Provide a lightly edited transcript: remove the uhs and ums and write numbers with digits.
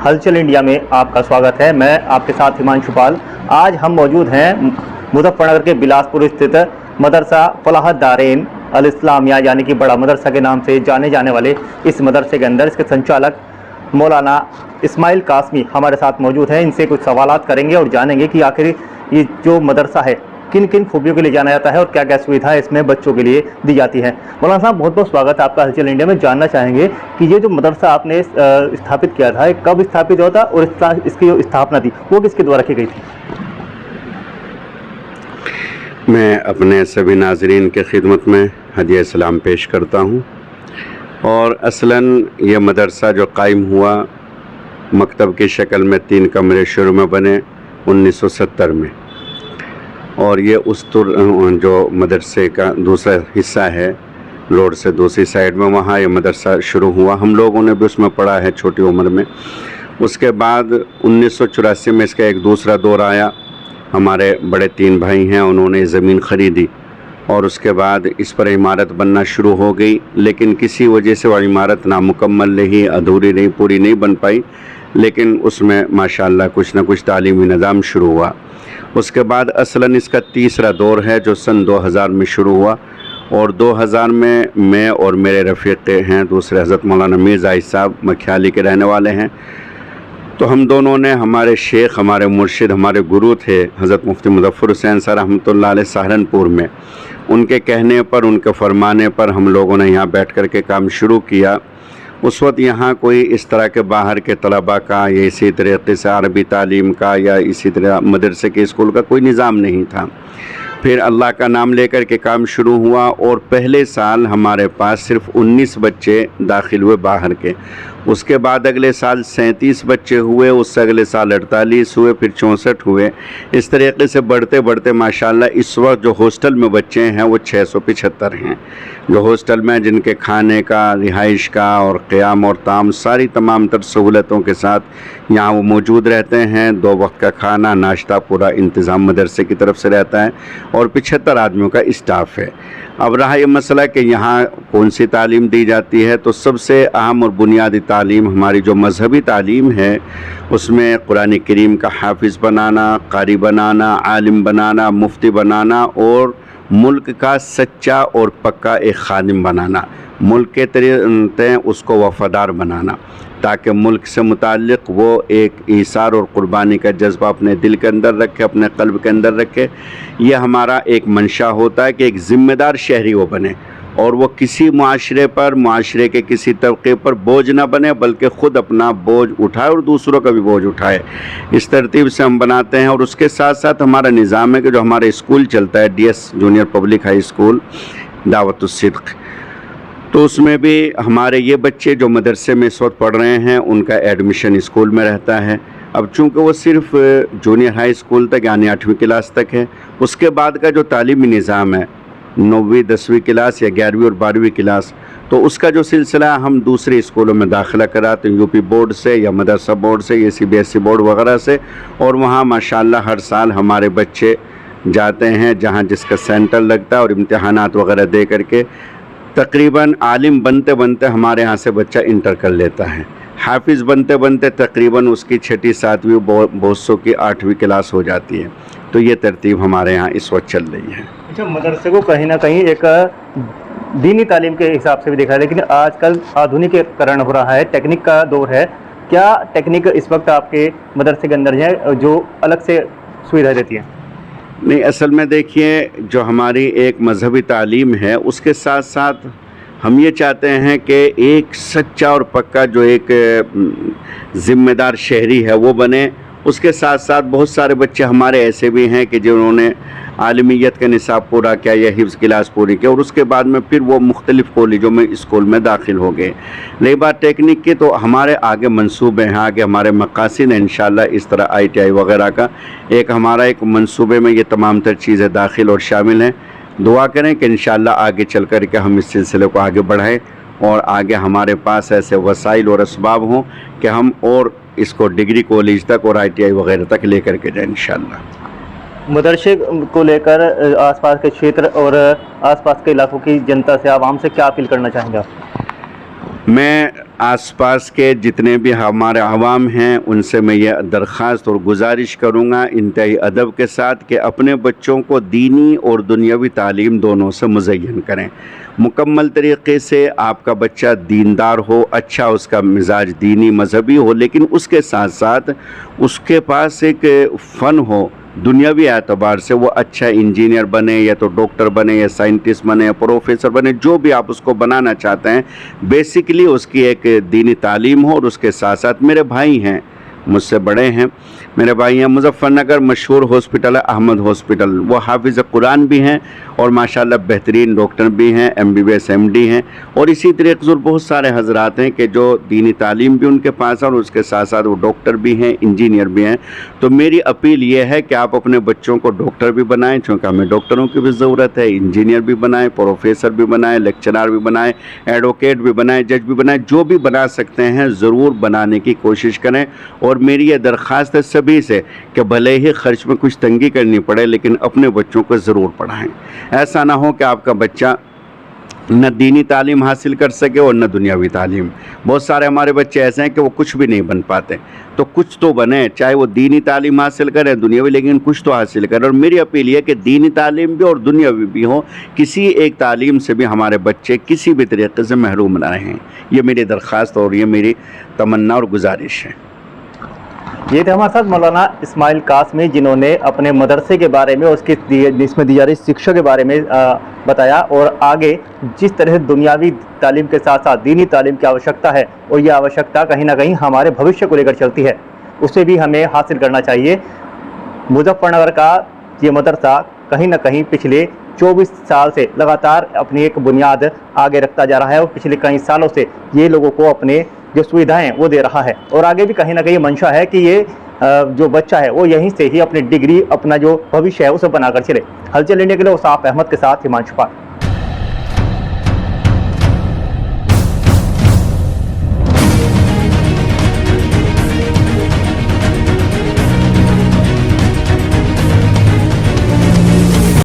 हलचल इंडिया में आपका स्वागत है। मैं आपके साथ हिमांशु पाल। आज हम मौजूद हैं मुजफ्फरनगर के बिलासपुर स्थित मदरसा फलाहत दारैन अल इस्लामिया यानी कि बड़ा मदरसा के नाम से जाने जाने वाले इस मदरसे के अंदर इसके संचालक मौलाना इस्माइल कासमी हमारे साथ मौजूद हैं। इनसे कुछ सवालात करेंगे और जानेंगे कि आखिर ये जो मदरसा है किन किन खूबियों के लिए जाना जाता है और क्या क्या सुविधाएं इसमें बच्चों के लिए दी जाती है। मौलाना साहब, बहुत बहुत स्वागत है आपका हलचल इंडिया में। जानना चाहेंगे कि ये जो मदरसा आपने स्थापित किया था, कब स्थापित हुआ था और इसकी जो स्थापना थी वो किसके द्वारा की गई थी? मैं अपने सभी नाज़रीन के खिदमत में हदिया सलाम पेश करता हूँ। और असलन ये मदरसा जो कायम हुआ मकतब की शक्ल में 3 कमरे शुरू में बने 1970 में, और ये उस जो मदरसे का दूसरा हिस्सा है रोड से दूसरी साइड में, वहाँ ये मदरसा शुरू हुआ। हम लोगों ने भी उसमें पढ़ा है छोटी उम्र में। उसके बाद 1984 में इसका एक दूसरा दौर आया। हमारे बड़े 3 भाई हैं, उन्होंने ज़मीन ख़रीदी और उसके बाद इस पर इमारत बनना शुरू हो गई, लेकिन किसी वजह से वो इमारत नामुकम्मल रही, अधूरी रही, पूरी नहीं बन पाई। लेकिन उसमें माशाअल्लाह कुछ ना कुछ तालीमी निज़ाम शुरू हुआ। उसके बाद असलन इसका तीसरा दौर है जो सन 2000 में शुरू हुआ, और 2000 में मैं और मेरे रफ़ीक़ हैं दूसरे हज़रत मौलाना मीर ज़ाहिद साहब मख्याली के रहने वाले हैं। तो हम दोनों ने, हमारे शेख, हमारे मुर्शिद, हमारे गुरु थे हज़रत मुफ्ती मुज़फ़्फ़र हुसैन साहब रहमतुल्लाह अलैह सहारनपुर में, उनके कहने पर, उनके फरमाने पर हम लोगों ने यहाँ बैठ कर के काम शुरू किया। उस वक्त यहाँ कोई इस तरह के बाहर के तलबा का या इसी तरीके से अरबी तालीम का या इसी तरह मदरसे के स्कूल का कोई निज़ाम नहीं था। फिर अल्लाह का नाम लेकर के काम शुरू हुआ और पहले साल हमारे पास सिर्फ 19 बच्चे दाखिल हुए बाहर के। उसके बाद अगले साल 37 बच्चे हुए, उससे अगले साल 48 हुए, फिर 64 हुए। इस तरीके से बढ़ते बढ़ते माशाल्लाह इस वक्त जो हॉस्टल में बच्चे हैं वो 675 हैं, जो हॉस्टल में जिनके खाने का, रिहाइश का और क़याम और ताम सारी तमाम तर सहूलतों के साथ यहाँ वो मौजूद रहते हैं। 2 वक्त का खाना, नाश्ता, पूरा इंतज़ाम मदरसे की तरफ से रहता है और 75 आदमियों का स्टाफ़ है। अब रहा ये मसला कि यहाँ कौन सी तालीम दी जाती है, तो सबसे अहम और बुनियादी तालीम हमारी जो मजहबी तालीम है उसमें कुरान करीम का हाफिज़ बनाना, कारी बनाना, आलिम बनाना, मुफ्ती बनाना और मुल्क का सच्चा और पक्का एक खादिम बनाना, मुल्क के तरीक़े उसको वफ़ादार बनाना, ताकि मुल्क से मुताल्लिक़ वो एक ईसार और क़ुरबानी का जज्बा अपने दिल के अंदर रखे, अपने क़ल्ब के अंदर रखे। ये हमारा एक मंशा होता है कि एक ज़िम्मेदार शहरी वो बने और वो किसी मुआशरे पर, मुआशरे के किसी तबके पर बोझ ना बने, बल्कि ख़ुद अपना बोझ उठाए और दूसरों का भी बोझ उठाए। इस तरतीब से हम बनाते हैं। और उसके साथ साथ हमारा निज़ाम है कि जो हमारा स्कूल चलता है DS junior public high school Dawat-us-Sidq, तो उसमें भी हमारे ये बच्चे जो मदरसे में इस वक्त पढ़ रहे हैं उनका एडमिशन स्कूल में रहता है। अब चूँकि वो सिर्फ जूनियर हाई स्कूल तक यानी 8वीं क्लास तक है, उसके बाद का जो तालीमी निज़ाम है 9वीं 10वीं क्लास या 11वीं और 12वीं क्लास, तो उसका जो सिलसिला हम दूसरे स्कूलों में दाखिला कराते हैं, यूपी बोर्ड से या मदरसा बोर्ड से या CBSE बोर्ड वगैरह से। और वहाँ माशाल्लाह हर साल हमारे बच्चे जाते हैं जहाँ जिसका सेंटर लगता है और इम्तिहानात वगैरह दे करके तकरीबन आलिम बनते बनते हमारे यहाँ से बच्चा इंटर कर लेता है। हाफिज़ बनते बनते तकरीबन उसकी 6ठी 7वीं बहुत सौ की 8वीं क्लास हो जाती है। तो ये तरतीब हमारे यहाँ इस वक्त चल रही है। अच्छा, मदरसे को कहीं ना कहीं एक दीनी तालीम के हिसाब से भी देखा है, लेकिन आजकल आधुनिकीकरण हो रहा है, टेक्निक का दौर है। क्या टेक्निक इस वक्त आपके मदरसे के अंदर है जो अलग से सुविधा देती है? नहीं, असल में देखिए, जो हमारी एक मजहबी तालीम है उसके साथ साथ हम ये चाहते हैं कि एक सच्चा और पक्का जो एक ज़िम्मेदार शहरी है वो बने। उसके साथ साथ बहुत सारे बच्चे हमारे ऐसे भी हैं कि जिन्होंने आलमियत का निसाब पूरा किया या हिफ्ज़ क्लास पूरी की और उसके बाद में फिर वो मुख्तलिफ़ कॉलेजों में, स्कूल में दाखिल हो गए। रही बात टेक्निक की, तो हमारे आगे मंसूबे हैं, आगे हमारे मकासद हैं इंशाअल्लाह इस तरह ITI वगैरह का एक हमारा एक मंसूबे में ये तमाम तर चीज़ें दाखिल और शामिल हैं। दुआ करें कि इंशाअल्लाह आगे चल कर के हम इस सिलसिले को आगे बढ़ाएँ और आगे हमारे पास ऐसे वसाइल और असबाब हों कि हम और इसको डिग्री कॉलेज तक और ITI वगैरह तक लेकर के जाएँ इंशाअल्लाह। मदरसे को लेकर आसपास के क्षेत्र और आसपास के इलाकों की जनता से, आवाम से क्या अपील करना चाहेंगे आप? मैं आसपास के जितने भी हमारे आवाम हैं उनसे मैं ये दरख्वास्त और गुजारिश करूँगा इंतहाई अदब के साथ कि अपने बच्चों को दीनी और दुनियावी तालीम दोनों से मुज़य्यन करें। मुकम्मल तरीक़े से आपका बच्चा दीनदार हो, अच्छा उसका मिजाज दीनी मजहबी हो, लेकिन उसके साथ साथ उसके पास एक फ़न हो, दुनियावी एतबार से वो अच्छा इंजीनियर बने या तो डॉक्टर बने या साइंटिस्ट बने या प्रोफेसर बने, जो भी आप उसको बनाना चाहते हैं, बेसिकली उसकी एक दीनी तालीम हो। और उसके साथ साथ मेरे भाई हैं, मुझसे बड़े हैं, मेरे भाई हैं, मुजफ्फरनगर मशहूर हॉस्पिटल है अहमद हॉस्पिटल, वो हाफिज़ कुरान भी हैं और माशाल्लाह बेहतरीन डॉक्टर भी हैं, MBBS MD हैं। और इसी तरीके से बहुत सारे हजरात हैं कि जो दीनी तालीम भी उनके पास है और उसके साथ साथ वो डॉक्टर भी हैं, इंजीनियर भी हैं। तो मेरी अपील ये है कि आप अपने बच्चों को डॉक्टर भी बनाएं, चूँकि हमें डॉक्टरों की भी ज़रूरत है, इंजीनियर भी बनाएं, प्रोफेसर भी बनाएं, लेक्चरर भी बनाएं, एडवोकेट भी बनाएं, जज भी बनाएं, जो भी बना सकते हैं ज़रूर बनाने की कोशिश करें। और मेरी ये दरख्वास्त है सभी से कि भले ही खर्च में कुछ तंगी करनी पड़े, लेकिन अपने बच्चों को ज़रूर पढ़ाएं। ऐसा ना हो कि आपका बच्चा न दीनी तालीम हासिल कर सके और न दुनियावी तालीम। बहुत सारे हमारे बच्चे ऐसे हैं कि वो कुछ भी नहीं बन पाते, तो कुछ तो बने, चाहे वो दीनी तालीम हासिल करें दुनियावी, लेकिन कुछ तो हासिल करें। और मेरी अपील ये कि दीनी तालीम भी और दुनियावी भी हो, किसी एक तालीम से भी हमारे बच्चे किसी भी तरीके से महरूम ना रहें। ये मेरी दरख्वास्त और ये मेरी तमन्ना और गुजारिश है। ये थे हमारे साथ मौलाना इस्माइल कासमी, जिन्होंने अपने मदरसे के बारे में, उसकी इसमें दी जा रही शिक्षा के बारे में बताया और आगे जिस तरह से दुनियावी तालीम के साथ साथ दीनी तालीम की आवश्यकता है और ये आवश्यकता कहीं ना कहीं हमारे भविष्य को लेकर चलती है, उसे भी हमें हासिल करना चाहिए। मुजफ्फरनगर का ये मदरसा कहीं ना कहीं पिछले 24 साल से लगातार अपनी एक बुनियाद आगे रखता जा रहा है और पिछले कई सालों से ये लोगों को अपने जो सुविधाएं वो दे रहा है और आगे भी कहीं ना कहीं मंशा है कि ये जो बच्चा है वो यहीं से ही अपनी डिग्री, अपना जो भविष्य है उसे बनाकर चले। हलचल इंडिया के लिए उसाफ अहमद के साथ हिमांशु पाल।